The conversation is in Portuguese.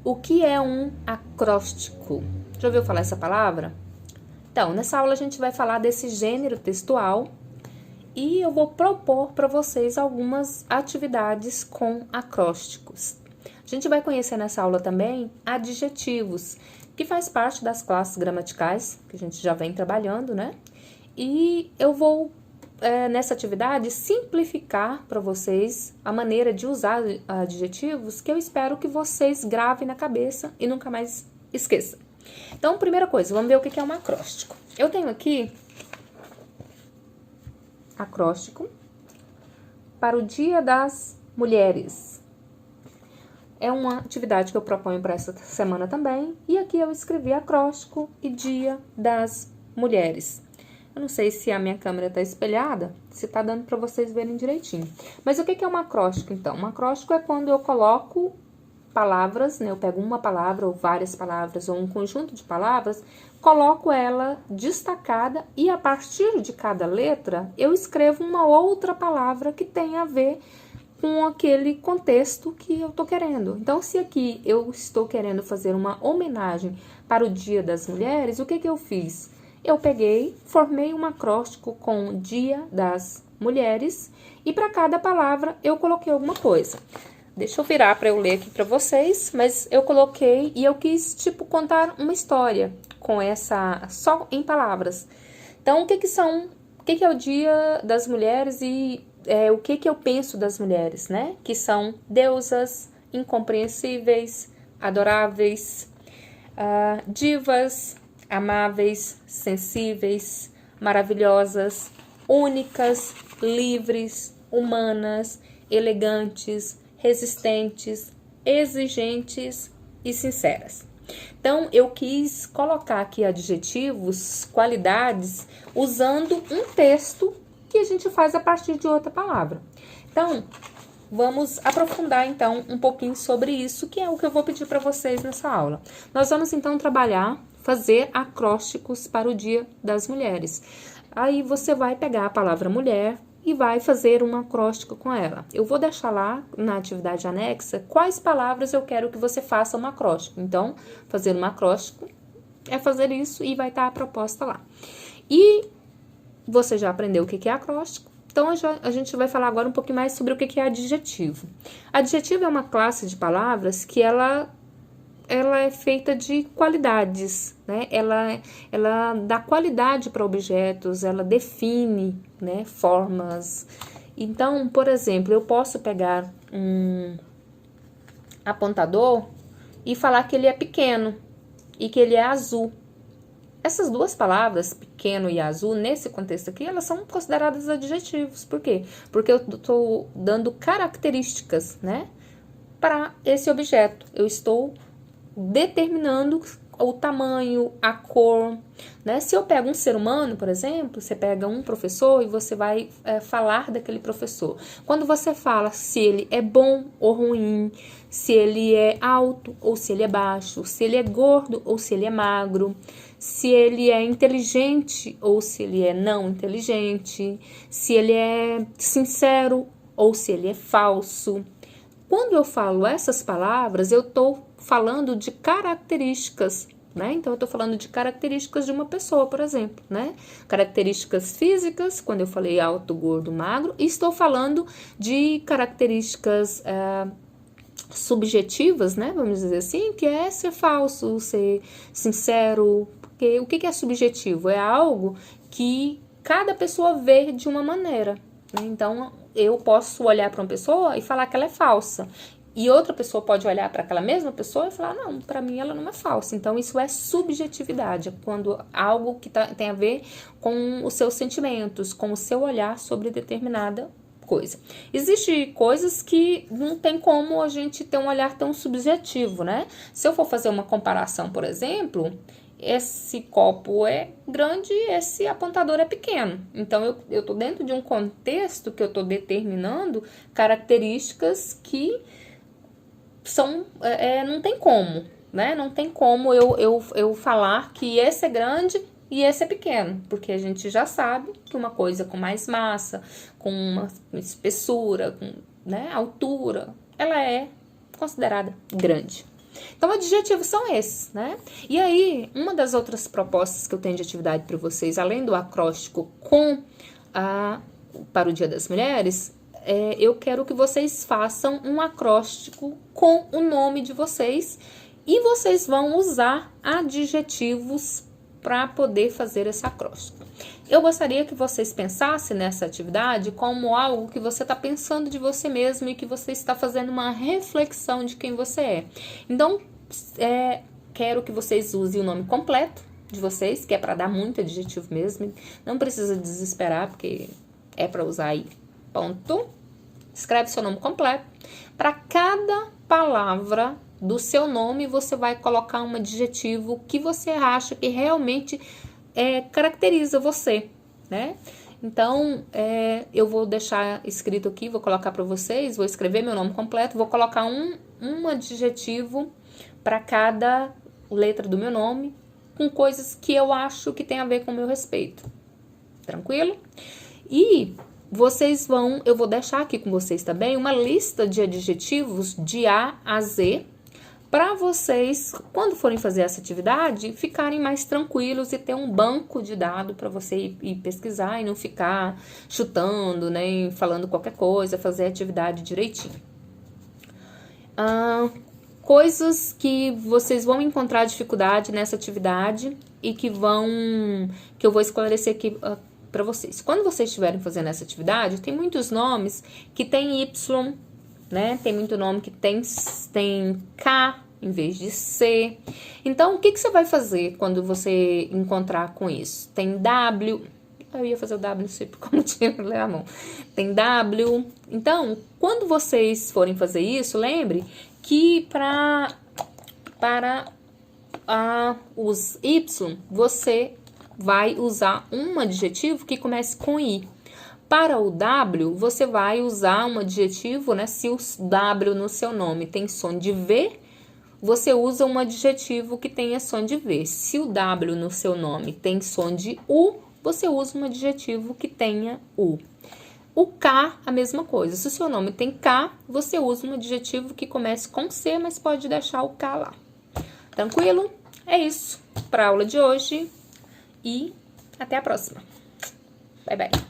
O que é um acróstico? Já ouviu falar essa palavra? Então, nessa aula a gente vai falar desse gênero textual e eu vou propor para vocês algumas atividades com acrósticos. A gente vai conhecer nessa aula também adjetivos, que faz parte das classes gramaticais, que a gente já vem trabalhando, né? E eu vou, nessa atividade, simplificar para vocês a maneira de usar adjetivos que eu espero que vocês gravem na cabeça e nunca mais esqueçam. Então, primeira coisa, vamos ver o que é um acróstico. Eu tenho aqui acróstico para o Dia das Mulheres. É uma atividade que eu proponho para essa semana também. E aqui eu escrevi acróstico e Dia das Mulheres. Eu não sei se a minha câmera está espelhada, se está dando para vocês verem direitinho. Mas o que é um acróstico, então? Um acróstico é quando eu coloco palavras, né? Eu pego uma palavra ou várias palavras ou um conjunto de palavras, coloco ela destacada e a partir de cada letra eu escrevo uma outra palavra que tem a ver com aquele contexto que eu tô querendo. Então, se aqui eu estou querendo fazer uma homenagem para o Dia das Mulheres, o que eu fiz? Eu peguei, formei um acróstico com Dia das Mulheres e para cada palavra eu coloquei alguma coisa. Deixa eu virar para eu ler aqui para vocês, mas eu coloquei e eu quis, tipo, contar uma história com essa, só em palavras. Então, o que é o Dia das Mulheres e o que eu penso das mulheres, né? Que são deusas, incompreensíveis, adoráveis, divas, amáveis, sensíveis, maravilhosas, únicas, livres, humanas, elegantes, resistentes, exigentes e sinceras. Então, eu quis colocar aqui adjetivos, qualidades, usando um texto que a gente faz a partir de outra palavra. Então, vamos aprofundar, então, um pouquinho sobre isso, que é o que eu vou pedir para vocês nessa aula. Nós vamos, então, fazer acrósticos para o Dia das Mulheres. Aí, você vai pegar a palavra mulher e vai fazer um acróstico com ela. Eu vou deixar lá na atividade anexa quais palavras eu quero que você faça um acróstico. Então, fazer um acróstico é fazer isso e vai estar a proposta lá. E você já aprendeu o que é acróstico, então a gente vai falar agora um pouquinho mais sobre o que é adjetivo. Adjetivo é uma classe de palavras que ela é feita de qualidades, né? Ela dá qualidade para objetos, ela define, né, formas. Então, por exemplo, eu posso pegar um apontador e falar que ele é pequeno e que ele é azul. Essas duas palavras, pequeno e azul, nesse contexto aqui, elas são consideradas adjetivos. Por quê? Porque eu estou dando características, né, para esse objeto. Eu estou determinando o tamanho, a cor, né? Se eu pego um ser humano, por exemplo, você pega um professor e você vai falar daquele professor. Quando você fala se ele é bom ou ruim, se ele é alto ou se ele é baixo, se ele é gordo ou se ele é magro, se ele é inteligente ou se ele é não inteligente, se ele é sincero ou se ele é falso. Quando eu falo essas palavras, eu estou falando de características, né? Então, eu estou falando de características de uma pessoa, por exemplo, né? Características físicas, quando eu falei alto, gordo, magro, e estou falando de características subjetivas, né? Vamos dizer assim, que é ser falso, ser sincero. Porque o que é subjetivo? É algo que cada pessoa vê de uma maneira, né? Então, eu posso olhar para uma pessoa e falar que ela é falsa. E outra pessoa pode olhar para aquela mesma pessoa e falar, não, para mim ela não é falsa. Então, isso é subjetividade, quando algo que tem a ver com os seus sentimentos, com o seu olhar sobre determinada coisa. Existem coisas que não tem como a gente ter um olhar tão subjetivo, né? Se eu for fazer uma comparação, por exemplo, esse copo é grande e esse apontador é pequeno. Então, eu tô dentro de um contexto que eu tô determinando características que são, não tem como, né? Não tem como eu falar que esse é grande e esse é pequeno, porque a gente já sabe que uma coisa com mais massa, com uma espessura, com, né, altura, ela é considerada grande. Então, adjetivos são esses, né? E aí, uma das outras propostas que eu tenho de atividade para vocês, além do acróstico para o Dia das Mulheres, eu quero que vocês façam um acróstico com o nome de vocês e vocês vão usar adjetivos para poder fazer esse acróstico. Eu gostaria que vocês pensassem nessa atividade como algo que você está pensando de você mesmo e que você está fazendo uma reflexão de quem você é. Então, quero que vocês usem o nome completo de vocês, que é para dar muito adjetivo mesmo. Não precisa desesperar, porque é para usar aí. Ponto. Escreve seu nome completo. Para cada palavra do seu nome, você vai colocar um adjetivo que você acha que realmente caracteriza você, né? Então, eu vou deixar escrito aqui, vou colocar para vocês, vou escrever meu nome completo, vou colocar um adjetivo para cada letra do meu nome, com coisas que eu acho que tem a ver com o meu respeito. Tranquilo? E eu vou deixar aqui com vocês também uma lista de adjetivos de A a Z, para vocês, quando forem fazer essa atividade, ficarem mais tranquilos e ter um banco de dados para você ir pesquisar e não ficar chutando, nem falando qualquer coisa, fazer a atividade direitinho. Coisas que vocês vão encontrar dificuldade nessa atividade e que eu vou esclarecer aqui para vocês. Quando vocês estiverem fazendo essa atividade, tem muitos nomes que tem Y, né? Tem muito nome que tem K em vez de C. Então, o que você vai fazer quando você encontrar com isso? Tem W. Eu ia fazer o W, sempre como tinha a mão. Tem W. Então, quando vocês forem fazer isso, lembre que para os Y, você vai usar um adjetivo que comece com I. Para o W, você vai usar um adjetivo, né? Se o W no seu nome tem som de V, você usa um adjetivo que tenha som de V. Se o W no seu nome tem som de U, você usa um adjetivo que tenha U. O K, a mesma coisa. Se o seu nome tem K, você usa um adjetivo que comece com C, mas pode deixar o K lá. Tranquilo? É isso para a aula de hoje e até a próxima. Bye, bye.